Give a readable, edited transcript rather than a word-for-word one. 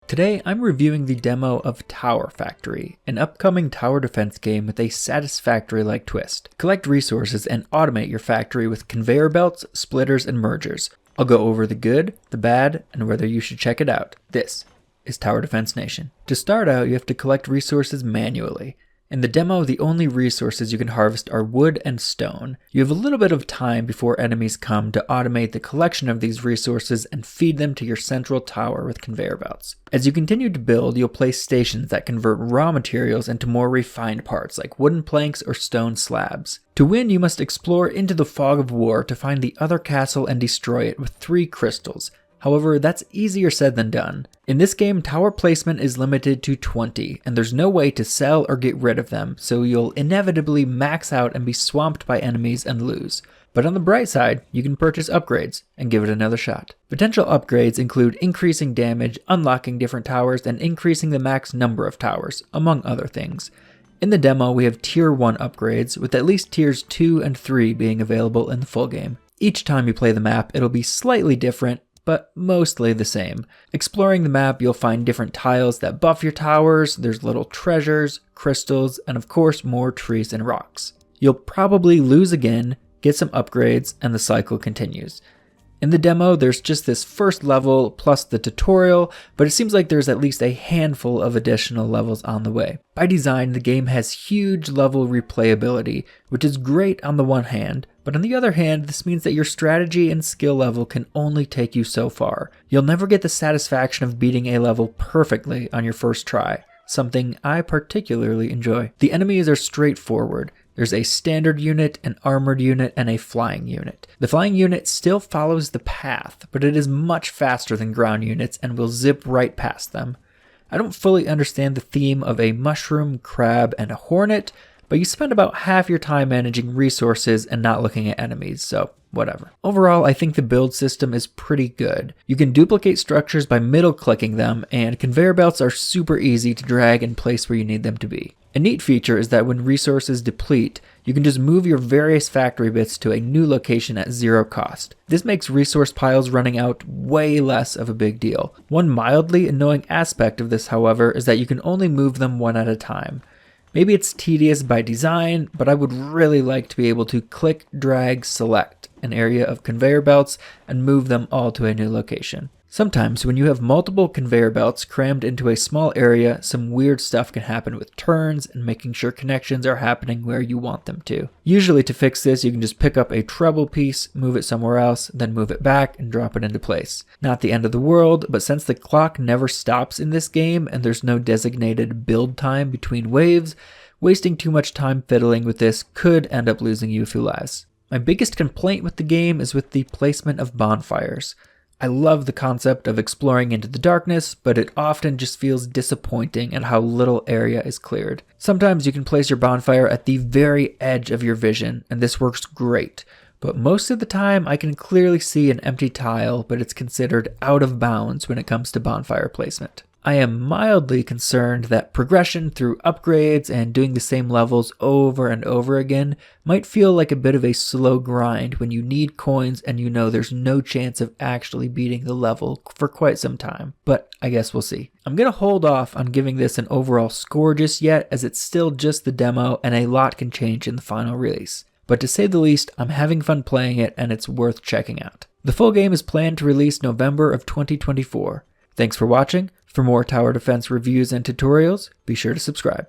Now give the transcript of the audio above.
Today, I'm reviewing the demo of Tower Factory, an upcoming tower defense game with a Satisfactory-like twist. Collect resources and automate your factory with conveyor belts, splitters, and mergers. I'll go over the good, the bad, and whether you should check it out. This is Tower Defense Nation. To start out, you have to collect resources manually. In the demo, the only resources you can harvest are wood and stone. You have a little bit of time before enemies come to automate the collection of these resources and feed them to your central tower with conveyor belts. As you continue to build, you'll place stations that convert raw materials into more refined parts like wooden planks or stone slabs. To win, you must explore into the fog of war to find the other castle and destroy it with 3 crystals. However, that's easier said than done. In this game, tower placement is limited to 20, and there's no way to sell or get rid of them, so you'll inevitably max out and be swamped by enemies and lose. But on the bright side, you can purchase upgrades and give it another shot. Potential upgrades include increasing damage, unlocking different towers, and increasing the max number of towers, among other things. In the demo, we have Tier 1 upgrades, with at least Tiers 2 and 3 being available in the full game. Each time you play the map, it'll be slightly different, but mostly the same. Exploring the map, you'll find different tiles that buff your towers, there's little treasures, crystals, and of course more trees and rocks. You'll probably lose again, get some upgrades, and the cycle continues. In the demo, there's just this first level plus the tutorial, but it seems like there's at least a handful of additional levels on the way. By design, the game has huge level replayability, which is great on the one hand, but on the other hand, this means that your strategy and skill level can only take you so far. You'll never get the satisfaction of beating a level perfectly on your first try, something I particularly enjoy. The enemies are straightforward. There's a standard unit, an armored unit, and a flying unit. The flying unit still follows the path, but it is much faster than ground units and will zip right past them. I don't fully understand the theme of a mushroom, crab, and a hornet, but you spend about half your time managing resources and not looking at enemies, so whatever. Overall, I think the build system is pretty good. You can duplicate structures by middle-clicking them, and conveyor belts are super easy to drag and place where you need them to be. A neat feature is that when resources deplete, you can just move your various factory bits to a new location at 0 cost. This makes resource piles running out way less of a big deal. One mildly annoying aspect of this, however, is that you can only move them one at a time. Maybe it's tedious by design, but I would really like to be able to click, drag, select an area of conveyor belts and move them all to a new location. Sometimes when you have multiple conveyor belts crammed into a small area, some weird stuff can happen with turns and making sure connections are happening where you want them to. Usually to fix this, you can just pick up a treble piece, move it somewhere else, then move it back and drop it into place. Not the end of the world, but since the clock never stops in this game and there's no designated build time between waves, wasting too much time fiddling with this could end up losing you a few lives. My biggest complaint with the game is with the placement of bonfires. I love the concept of exploring into the darkness, but it often just feels disappointing at how little area is cleared. Sometimes you can place your bonfire at the very edge of your vision, and this works great. But most of the time I can clearly see an empty tile, but it's considered out of bounds when it comes to bonfire placement. I am mildly concerned that progression through upgrades and doing the same levels over and over again might feel like a bit of a slow grind when you need coins and you know there's no chance of actually beating the level for quite some time. But I guess we'll see. I'm going to hold off on giving this an overall score just yet, as it's still just the demo and a lot can change in the final release. But to say the least, I'm having fun playing it and it's worth checking out. The full game is planned to release November of 2024. Thanks for watching. For more tower defense reviews and tutorials, be sure to subscribe.